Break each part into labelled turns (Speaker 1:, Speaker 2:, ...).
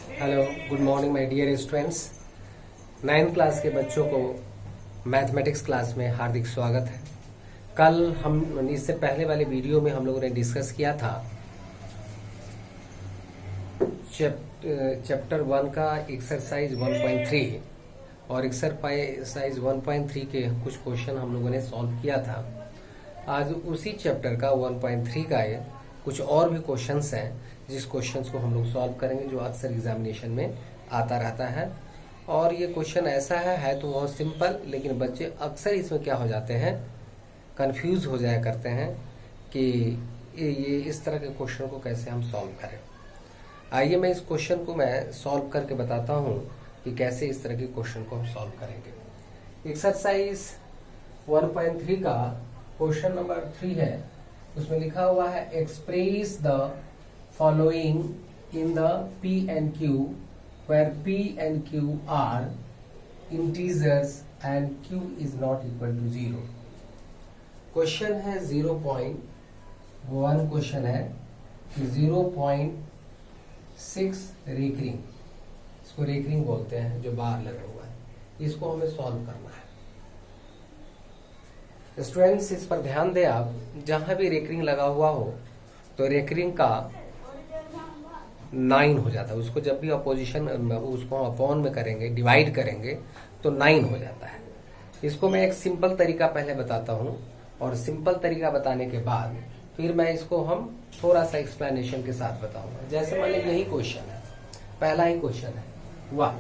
Speaker 1: Hello, good morning my dear students. 9th class के बच्चों को मैथमेटिक्स क्लास में हार्दिक स्वागत है। कल हम इससे पहले वाले वीडियो में हम लोगों ने डिस्कस किया था चैप्टर 1 का एक्सरसाइज 1.3 और एक्सरसाइज 1.3 के कुछ क्वेश्चन हम लोगों ने सॉल्व किया था। आज उसी चैप्टर का 1.3 का कुछ और भी क्वेश्चंस हैं जिस क्वेश्चंस को हम लोग सॉल्व करेंगे, जो अक्सर एग्जामिनेशन में आता रहता है। और ये क्वेश्चन ऐसा है तो बहुत सिंपल, लेकिन बच्चे अक्सर इसमें क्या हो जाते हैं, कंफ्यूज हो जाया करते हैं कि ये इस तरह के क्वेश्चन को कैसे हम सॉल्व करें। आइए मैं इस क्वेश्चन को मैं सॉल्व करके बताता हूँ कि कैसे इस तरह के क्वेश्चन को हम सॉल्व करेंगे। एक्सरसाइज 1.3 का क्वेश्चन नंबर 3 है। उसमें लिखा हुआ है express the following in the P and Q where P and Q are integers and Q is not equal to 0। Question है 0.1 क्वेश्चन है कि 0.6 रेकरिंग, इसको रेकरिंग बोलते हैं जो बार लगा हुआ है, इसको हमें सॉल्व करना है। स्टूडेंट्स इस पर ध्यान दें आप, जहां भी रेकरिंग लगा हुआ हो तो रेकरिंग का 9 हो जाता है। उसको जब भी अपोजिशन उसको अपॉन में करेंगे, डिवाइड करेंगे तो 9 हो जाता है। इसको मैं एक सिंपल तरीका पहले बताता हूं और सिंपल तरीका बताने के बाद फिर मैं इसको हम थोड़ा सा एक्सप्लेनेशन के साथ बताऊंगा। जैसे मान लीजिए यही क्वेश्चन है, पहला ही क्वेश्चन है वाह,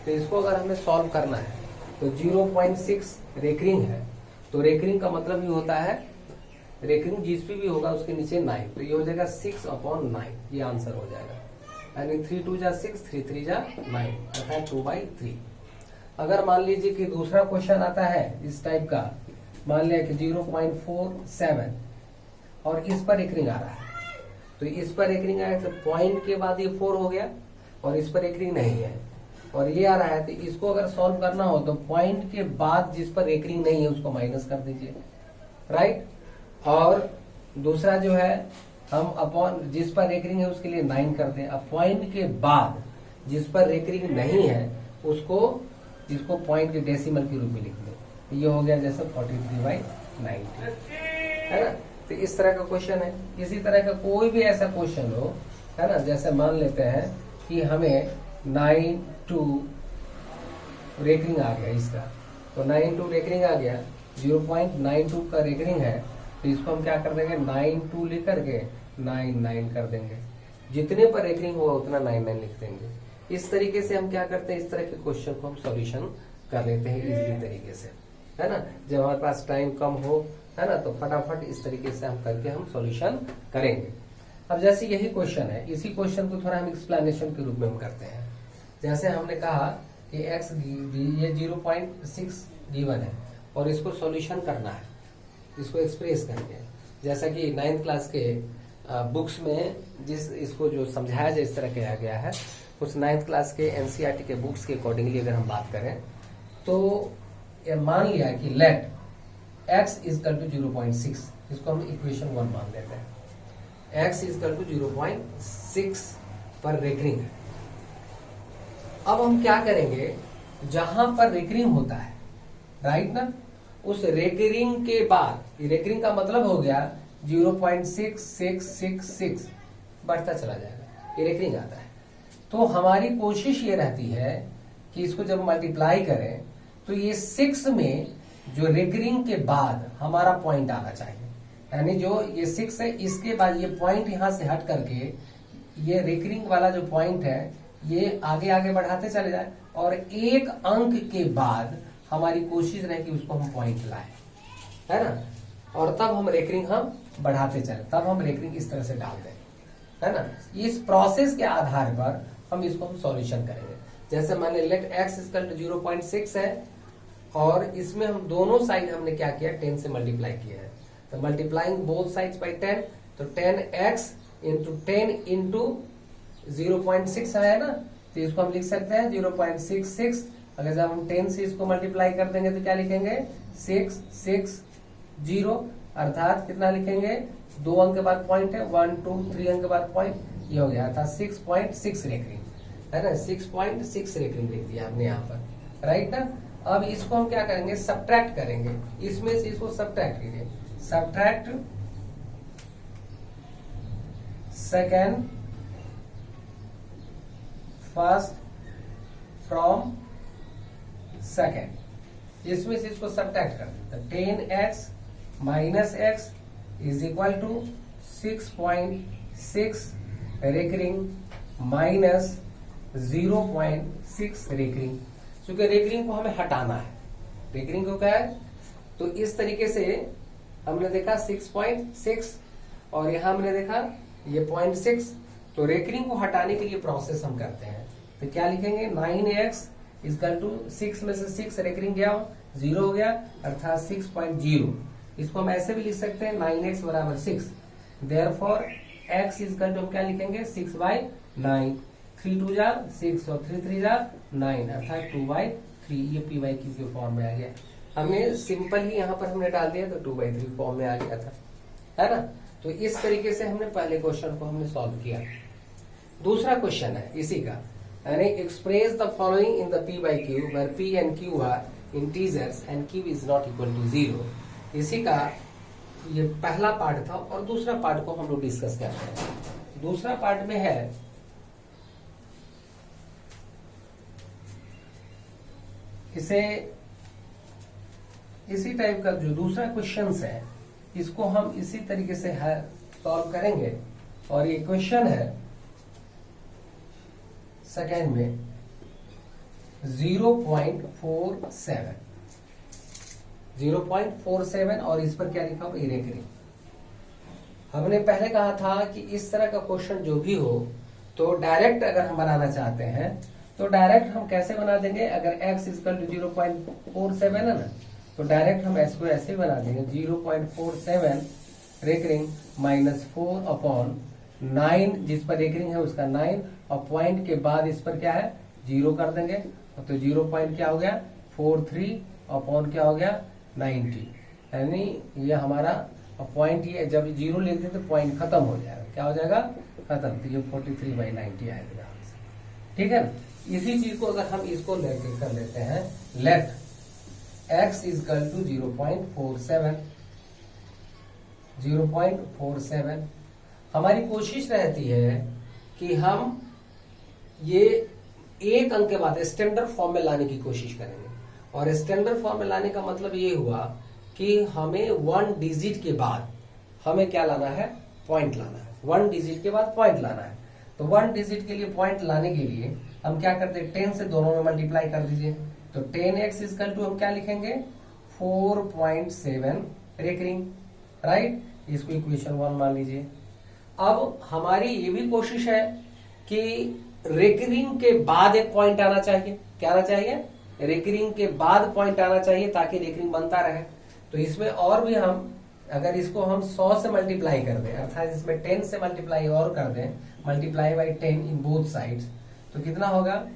Speaker 1: तो इसको अगर हमें सॉल्व करना है तो 0.6 रेकरिंग है, तो रेकरिंग का मतलब ही होता है रेकरिंग जिस भी होगा उसके नीचे 9, तो ये हो जाएगा 6/9, ये आंसर हो जाएगा। यानी 3 2 जा 6, 3 3 जा 9, अर्थात 2/3। अगर मान लीजिए कि दूसरा क्वेश्चन आता है इस टाइप का, मान लिया कि 0.47 और इस पर रेकरिंग आ रहा है, तो इस पर रेकरिंग आया तो पॉइंट के बाद ये 4 हो गया और इस पर रेकरिंग नहीं है और ये आ रहा है, तो इसको अगर सॉल्व करना हो तो पॉइंट के बाद जिस पर रेकरिंग नहीं है उसको माइनस कर दीजिए, राइट। और दूसरा जो है हम अपॉन जिस पर रेकरिंग है उसके लिए 9 कर दें। अब पॉइंट के बाद जिस पर रेकरिंग नहीं है इसको पॉइंट के डेसिमल के रूप में लिख दें, ये हो गया जैसे 43/90, है ना। तो इस तरह का क्वेश्चन है। इसी तरह का कोई भी ऐसा क्वेश्चन हो, है ना, जैसे मान लेते हैं कि हमें 9 रेकरिंग आ गया इसका, तो 9 रेकरिंग आ गया, 0.92 का रेकरिंग है, तो इसको हम क्या कर देंगे 9 लिख करके 9 कर देंगे। जितने पर रेकरिंग होगा उतना 9 लिख देंगे। इस तरीके से हम क्या करते हैं, इस तरह के क्वेश्चन को हम सॉल्यूशन कर लेते हैं इजीली तरीके से, है ना। जब हमारे पास टाइम कम हो, है ना, तो फटाफट इस तरीके से हम करके हम सॉल्यूशन करेंगे। अब जैसे यही क्वेश्चन है, इसी क्वेश्चन को थोड़ा हम एक्सप्लेनेशन के रूप में हम करते हैं। जैसे हमने कहा कि x ये 0.6 गिवन है और इसको सॉल्यूशन करना है, इसको एक्सप्रेस करके, जैसा कि 9th क्लास के बुक्स में इसको जो समझाया जाए इस तरह किया गया है, उस 9th क्लास के एनसीईआरटी के बुक्स के अकॉर्डिंगली अगर हम बात करें तो मान लिया कि लेट x इक्वल टू 0.6, इसको हम इक्वेशन 1 मान लेते हैं। x इक्वल टू 0.6 पर रेकरिंग है। अब हम क्या करेंगे, जहां पर रेकरिंग होता है, राइट ना, उस रेकरिंग के बाद, रेकरिंग का मतलब हो गया 0.6666 बढ़ता चला जाएगा, ये रेकरिंग आता है। तो हमारी कोशिश ये रहती है कि इसको जब मल्टीप्लाई करें तो ये 6 में जो रेकरिंग के बाद हमारा पॉइंट आना चाहिए, यानी जो ये 6 है इसके बाद ये पॉइंट यहां से हट करके ये रेकरिंग वाला जो पॉइंट है ये आगे आगे बढ़ाते चले जाए और एक अंक के बाद हमारी कोशिश रहे कि उसको हम पॉइंट लाए, है ना, और तब हम रेकरिंग हम बढ़ाते चले, तब हम रेकरिंग इस तरह से डाल दें, है ना। इस प्रोसेस के आधार पर हम इसको हम सॉल्यूशन करेंगे। जैसे मान लीजिए लेट x इक्वल टू 0.6 है और इसमें हम दोनों साइड हमने क्या किया, 10 से मल्टीप्लाई किया है, तो मल्टीप्लाइंग बोथ साइड्स बाय 10, तो 10x इंटू 10 इंटू 0.6 आया ना, तो इसको हम लिख सकते हैं 0.66। अगर जब हम 10 से इसको मल्टीप्लाई कर देंगे तो क्या लिखेंगे 660, अर्थात कितना लिखेंगे, 2 अंक के बाद पॉइंट है, 1 2 3 अंक के बाद पॉइंट, ये हो गया था 6.6 रेकरिंग, है ना, 6.6 रेकरिंग लिख दिया हमने यहाँ पर, राइट ना। अब इसको हम क्या करेंगे, सब्ट्रैक्ट करेंगे, इसमें से इसको सब्ट्रैक्ट कीजिए, subtract second first from second, इसमें से इसको सब्ट्रैक्ट कर देते, 10x minus x is equal to 6.6 recurring minus 0.6 recurring, क्योंकि रेकरिंग को हमें हटाना है। रेकरिंग को क्या है, तो इस तरीके से हमने देखा 6.6 और यहां हमने देखा ये 0.6, तो रेकरिंग को हटाने के लिए प्रोसेस हम करते हैं। तो क्या लिखेंगे, 9x इक्वल टू 6 में से 6 रेकरिंग गया 0 हो गया, अर्थात 6.0। इसको हम ऐसे भी लिख सकते हैं 9x बराबर 6, देयरफॉर x इक्वल टू हम क्या लिखेंगे 6/9, 3 2 जा 6 और 3 3 जा 9, अर्थात 2/3। ये p/q के फॉर्म में आ गया। हमने सिंपल ही यहाँ पर हमने डाल दिया तो 2/3 फॉर्म में आ गया था, है ना। तो इस तरीके से हमने पहले क्वेश्चन को हमने सॉल्व किया। दूसरा क्वेश्चन है इसी का, यानी express the following in the p/q where p and q are integers and q is not equal to 0। इसी का ये पहला पार्ट था और दूसरा पार्ट को हम लोग डिस्कस करते हैं। दूसरा पार्ट में है इसे इसी टाइप का जो दूसरा क्वेश्चन है इसको हम इसी तरीके से सॉल्व करेंगे। और ये क्वेश्चन है सेकेंड में 0.47 और इस पर क्या लिखा हुआ, रेकरिंग। हमने पहले कहा था कि इस तरह का क्वेश्चन जो भी हो तो डायरेक्ट अगर हम बनाना चाहते हैं तो डायरेक्ट हम कैसे बना देंगे, अगर x इक्वल टू 0.47 है ना, तो डायरेक्ट हम इसको ऐसे ही बना देंगे 0.47 रेकरिंग माइनस 4/9, जिस पर रेकरिंग है उसका 9, और पॉइंट के बाद इस पर क्या है 0 कर देंगे, तो 0 पॉइंट क्या हो गया 43 और पॉइंट क्या हो गया 90, यानी ये हमारा पॉइंट, ये जब 0 लेते तो पॉइंट खत्म हो जाएगा, क्या हो जाएगा खत्म, तो ये 43/90 आएगा। ठीक है, इसी चीज को अगर हम इसको लेके कर लेते हैं, लेफ्ट x इक्वल टू 0.47 हमारी कोशिश रहती है कि हम ये एक अंक के बाद स्टैंडर्ड फॉर्म में लाने की कोशिश करेंगे। और स्टैंडर्ड फॉर्म में लाने का मतलब ये हुआ कि हमें 1 डिजिट के बाद हमें क्या लाना है, पॉइंट लाना है। 1 डिजिट के बाद पॉइंट लाना है, तो 1 डिजिट के लिए पॉइंट लाने के लिए हम क्या करते हैं, 10 से दोनों में मल्टीप्लाई कर दीजिए, तो 10x इक्वल टू हम क्या लिखेंगे 4.7 रेकरिंग, राइट। इसको इक्वेशन 1 मान लीजिए। अब हमारी ये भी कोशिश है कि रेकरिंग के बाद एक पॉइंट आना चाहिए, क्या आना चाहिए, रेकरिंग के बाद पॉइंट आना चाहिए ताकि रेकरिंग बनता रहे। तो इसमें और भी हम अगर इसको हम 100 से मल्टीप्लाई कर दें, अर्थात इसमें 10 से मल्टीप्लाई और कर दें, multiply by 10 in both sides, तो कितना होगा,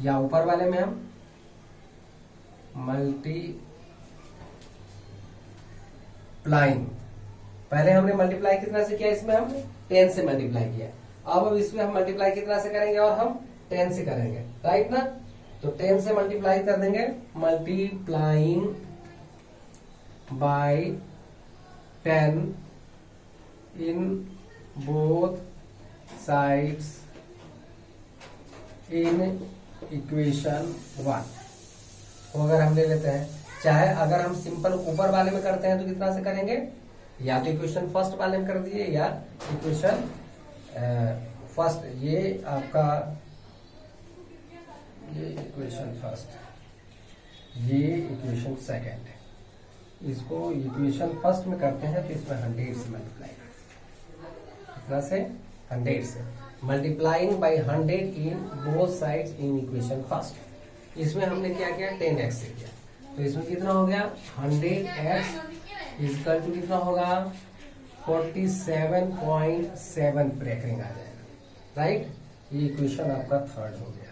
Speaker 1: या ऊपर वाले में हम मल्टीप्लाइंग, पहले हमने मल्टीप्लाई कितना से किया, इसमें हम 10 से मल्टीप्लाई किया, अब इसमें हम मल्टीप्लाई कितना से करेंगे, और हम 10 से करेंगे, राइट ना। तो 10 से मल्टीप्लाई कर देंगे, multiplying by 10 in both sides in equation 1 तो अगर हम ले लेते हैं, चाहे अगर हम सिंपल ऊपर वाले में करते हैं तो कितना से करेंगे, या तो इक्वेशन फर्स्ट वाले में कर दीजिए या इक्वेशन फर्स्ट, ये आपका ये इक्वेशन फर्स्ट, ये इक्वेशन सेकेंड है, इसको इक्वेशन फर्स्ट में करते हैं तो इसमें 100 से मल्टीप्लाई कितना से 100 से, multiplying by 100 in both sides in equation first. इसमें हमने क्या किया 10x से किया, तो इसमें कितना हो गया 100x इक्वल टू कितना होगा 47.7 रेकरिंग आ जाएगा, राइट। ये इक्वेशन आपका थर्ड हो गया,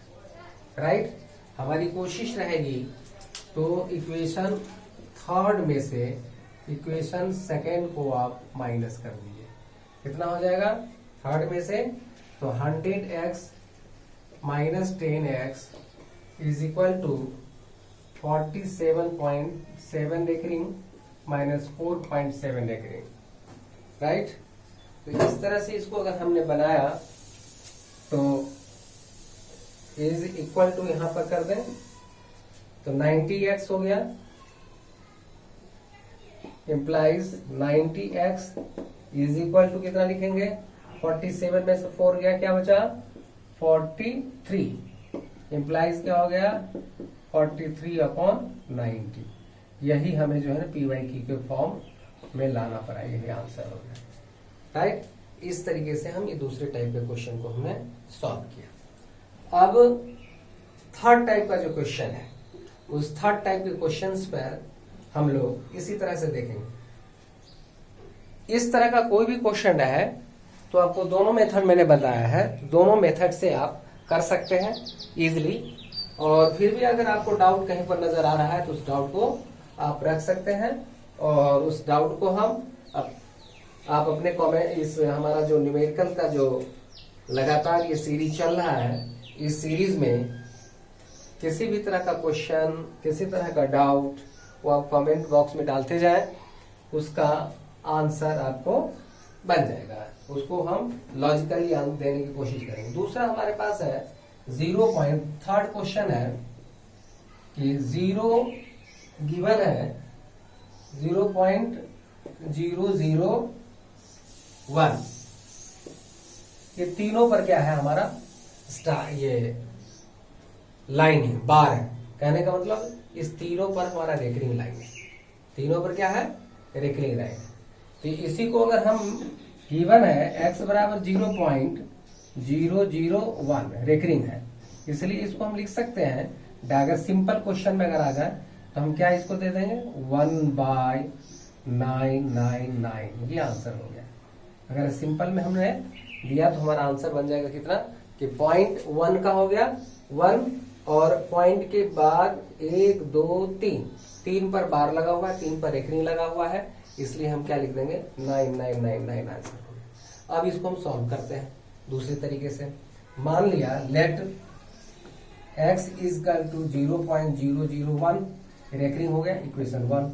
Speaker 1: राइट। हमारी कोशिश रहेगी तो इक्वेशन थर्ड में से इक्वेशन सेकेंड को आप माइनस कर दीजिए, कितना हो जाएगा थर्ड में से, तो 100x minus 10x is equal to 47.7 degree minus 4.7 degree, right. तो इस तरह से इसको अगर हमने बनाया तो इज इक्वल टू यहां पर कर दें तो 90x हो गया, implies 90x is equal to कितना लिखेंगे, 47 में से 4 गया, क्या बचा 43, इम्प्लाइज क्या हो गया 43/90। यही हमें जो है ना PYQ के फॉर्म में लाना पड़ा, यही आंसर हो गया, राइट। इस तरीके से हम ये दूसरे टाइप के क्वेश्चन को हमने सॉल्व किया। अब थर्ड टाइप का जो क्वेश्चन है, उस थर्ड टाइप के क्वेश्चंस पर हम लोग इसी तरह से देखेंगे। इस तरह का कोई भी क्वेश्चन है तो आपको दोनों मेथड मैंने बताया है, दोनों मेथड से आप कर सकते हैं इजिली। और फिर भी अगर आपको डाउट कहीं पर नजर आ रहा है तो उस डाउट को आप रख सकते हैं, और उस डाउट को हम आप अपने कमेंट, इस हमारा जो न्यूमेरिकल का जो लगातार ये सीरीज चल रहा है, इस सीरीज में किसी भी तरह का क्वेश्चन, किसी तरह का डाउट वो आप कमेंट बॉक्स में डालते जाएं, उसका आंसर आपको बन जाएगा, उसको हम लॉजिकली आंसर देने की कोशिश करेंगे। दूसरा हमारे पास है 0.3 क्वेश्चन है कि 0 गिवन है 0.001, ये तीनों पर क्या है हमारा स्टार, ये लाइन है, बार है, कहने का मतलब इस तीनों पर हमारा रेकरिंग लाइन है, तीनों पर क्या है रेकरिंग लाइन है। तो इसी को अगर हम गिवन है x बराबर 0.001 रेकरिंग है, इसलिए इसको हम लिख सकते हैं, अगर सिंपल क्वेश्चन में अगर आ जाए तो हम क्या इसको दे देंगे 1/999, ये आंसर हो गया। अगर सिंपल में हमने दिया तो हमारा आंसर बन जाएगा कितना कि 0.1 का हो गया 1, और पॉइंट के बाद 1 2 3 पर बार लगा हुआ है, 3 पर रेकरिंग लगा हुआ है, इसलिए हम क्या लिख देंगे 9999 आंसर हो गया। अब इसको हम सॉल्व करते हैं दूसरे तरीके से। मान लिया let x is equal to 0.001, recurring हो गया, इक्वेशन 1।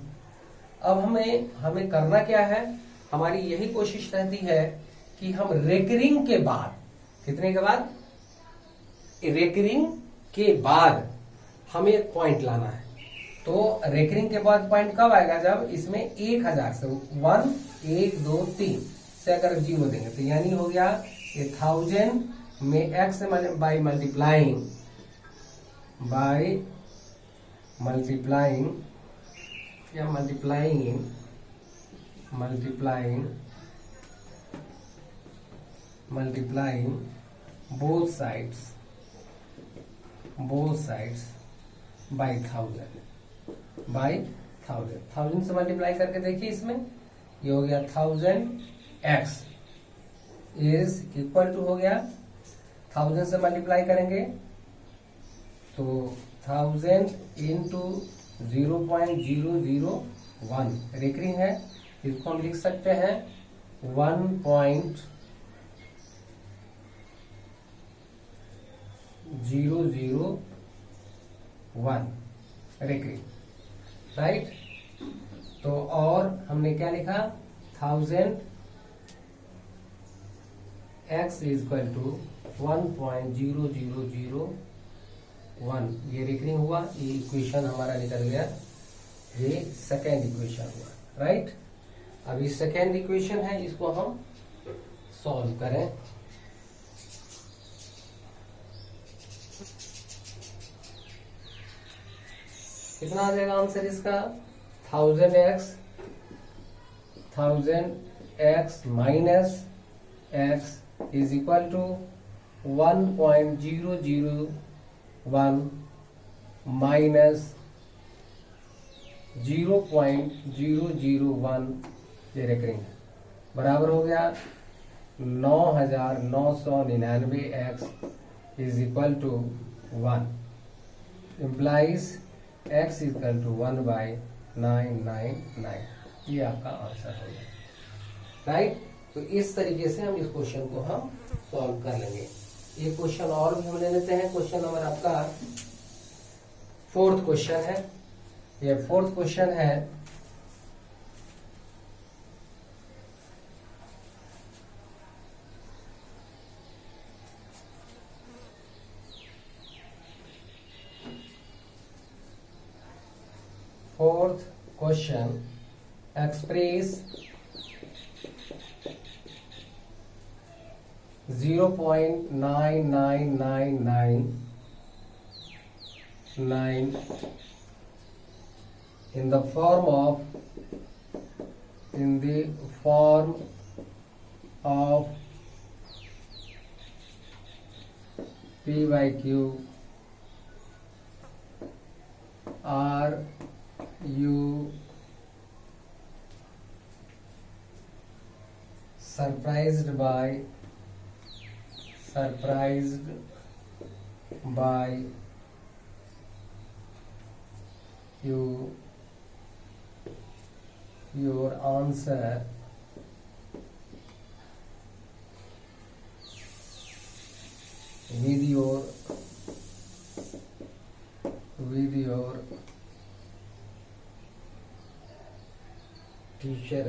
Speaker 1: अब हमें करना क्या है, हमारी यही कोशिश रहती है कि हम रेकरिंग के बाद, कितने के बाद, रेकरिंग के बाद हमें एक पॉइंट लाना है। तो रेकरिंग के बाद पॉइंट कब आएगा, जब इसमें 1000 से 1 1 2 3 से अगर 0 देंगे तो यानी हो गया 1000 में x बाई मल्टीप्लाइंग या मल्टीप्लाइंग बोथ साइड्स बाई 1000 से मल्टीप्लाई करके देखिए, इसमें ये हो गया 1000x इज इक्वल टू हो गया 1000 से मल्टीप्लाई करेंगे तो 1000 इंटू 0.001 रेकरिंग है, इसको हम लिख सकते हैं 1.001 रेकरिंग, राइट। तो और हमने क्या लिखा 1000 x इज इक्वल टू 1.0001, ये रेकरिंग हुआ, ये इक्वेशन हमारा निकल गया, ये सेकेंड इक्वेशन हुआ, राइट। अब ये सेकेंड इक्वेशन है, इसको हम सॉल्व करें। कितना आ जाएगा आंसर इसका 1000x minus x is equal to 1.001 minus 0.001, ये रेकरिंग है, बराबर हो गया 9999x is equal to 1, implies x is equal to 1/999, ये आपका आंसर हो गया, राइट। तो इस तरीके से हम इस क्वेश्चन को हम सॉल्व कर लेंगे। एक क्वेश्चन और भी हम ले लेते हैं। क्वेश्चन नंबर आपका 4th क्वेश्चन है। ये 4th क्वेश्चन है, fourth question, express 0.99999 in the form of P by Q. Are you surprised by your answer with your teacher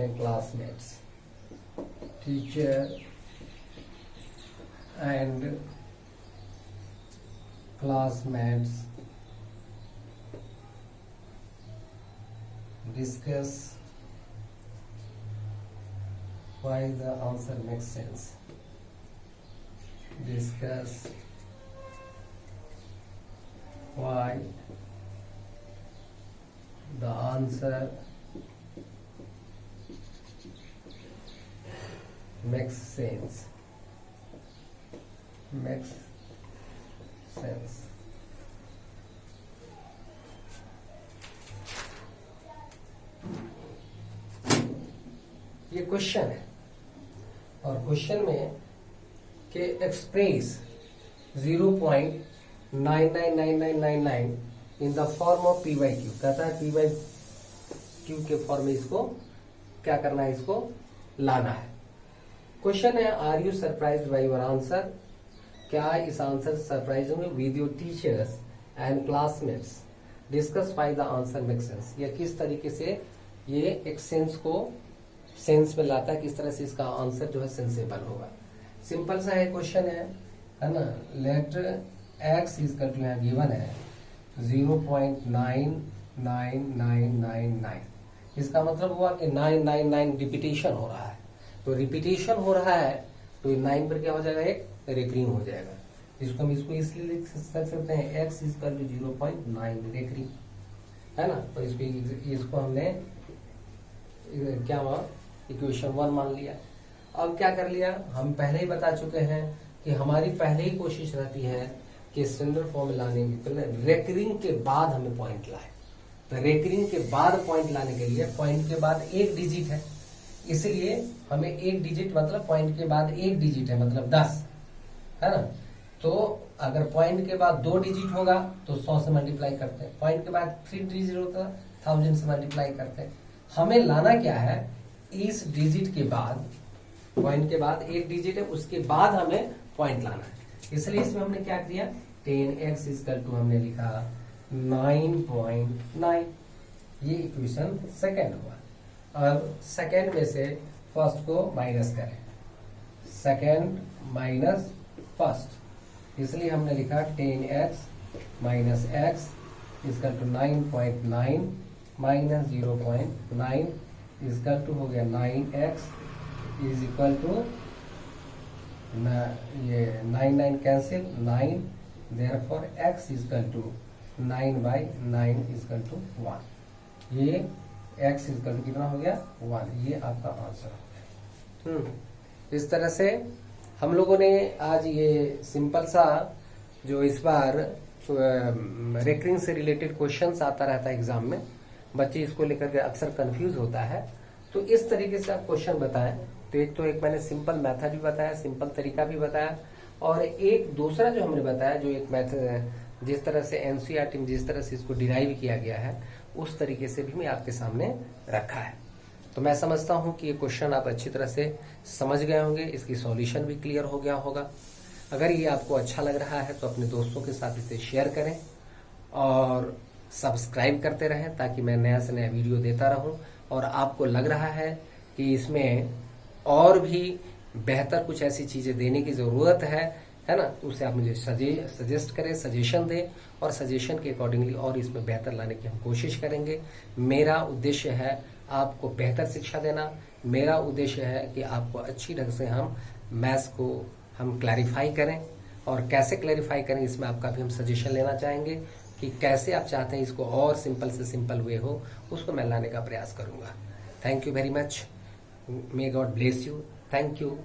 Speaker 1: and classmates, discuss why the answer makes sense. Discuss why the answer makes sense. ये question है, और question में के express 0.999999 in the form of P by Q, कहता है P by Q के form में इसको क्या करना है, इसको लाना है। क्वेश्चन है, are you surprised by your answer, क्या इस आंसर से सरप्राइज होंगे, with your teachers and classmates, discuss why the answer make sense. यह किस तरीके से ये एक सेंस को सेंस में लाता है, किस तरह से इसका आंसर जो है सेंसेबल होगा। सिंपल सा है क्वेश्चन है ना। Let x is equal to यहाँ गिवन है 0.99999। इसका मतलब हुआ कि 999 रिपीटेशन हो रहा है, तो रिपीटेशन हो रहा है तो 9 पर क्या हो जाएगा, एक रेकरिंग हो जाएगा। इसको हम इसको इसलिए लिख सकते हैं x is equal to 0.9 recurring, है ना। तो इसको हमने क्या हुआ, इक्वेशन 1 मान लिया। अब क्या कर लिया, हम पहले ही बता चुके हैं कि हमारी पहले ही कोशिश रहती है कि स्टैंडर्ड फॉर्म लाने के रेकरिंग के बाद हमें पॉइंट लाए। तो रेकरिंग के बाद पॉइंट लाने के लिए पॉइंट के बाद एक डिजिट है, इसलिए हमें एक डिजिट मतलब पॉइंट के बाद एक डिजिट है मतलब 10, है ना। तो अगर पॉइंट के बाद 2 डिजिट होगा तो 100 से मल्टीप्लाई करते हैं, पॉइंट के बाद 3 डिजिट होता है 1000 से मल्टीप्लाई करते हैं। हमें लाना क्या है, इस डिजिट के बाद, पॉइंट के बाद एक डिजिट है उसके बाद हमें पॉइंट लाना है। इसलिए इसमें हमने क्या किया, 10x इक्वल टू हमने लिखा 9.9। ये इक्वेशन सेकेंड हुआ। अब सेकेंड में से फर्स्ट को माइनस करें, सेकेंड माइनस फर्स्ट, इसलिए हमने लिखा 10x minus x equal to 9.9 माइनस 0.9 इक्वल टू हो गया 9x इज इक्वल टू ये 9 cancel 9, therefore x equal to 9/9 equal to 1। ये x इक्वल टू कितना हो गया 1। ये आपका आंसर हो गया। इस तरह से हम लोगों ने आज ये सिंपल सा जो इस बार रेकरिंग से रिलेटेड क्वेश्चंस आता रहता है एग्जाम में, बच्चे इसको लेकर के अक्सर कंफ्यूज होता है। तो इस तरीके से आप क्वेश्चन बताएं। तो एक मैंने सिंपल मेथड भी बताया, सिंपल तरीका भी बताया, और एक दूसरा जो हमने बताया जो एक मेथड है, जिस तरह से एनसीईआरटी में जिस तरह से इसको डिराइव किया गया है उस तरीके से भी मैं आपके सामने रखा है। तो मैं समझता हूं कि ये क्वेश्चन आप अच्छी तरह से समझ गए होंगे, इसकी सॉल्यूशन भी क्लियर हो गया होगा। अगर ये आपको अच्छा लग रहा है तो अपने दोस्तों के साथ इसे शेयर करें और सब्सक्राइब करते रहें ताकि मैं नया से नया वीडियो देता रहूं। और आपको लग रहा है कि इसमें और भी बेहतर कुछ ऐसी चीजें देने की जरूरत है ना, तो उसे आप मुझे सजेस्ट करें, सजेशन दें और सजेशन के अकॉर्डिंगली और इसमें बेहतर लाने की हम कोशिश करेंगे। मेरा उद्देश्य है आपको बेहतर शिक्षा देना। मेरा उद्देश्य है कि आपको अच्छी ढंग से हम मैथ्स को हम क्लैरिफाई करें, और कैसे क्लैरिफाई करें इसमें आपका भी हम सजेशन लेना चाहेंगे कि कैसे आप चाहते हैं इसको और सिंपल से सिंपल वे हो, उसको मैं लाने का प्रयास करूंगा। Thank you very much. May God bless you. Thank you.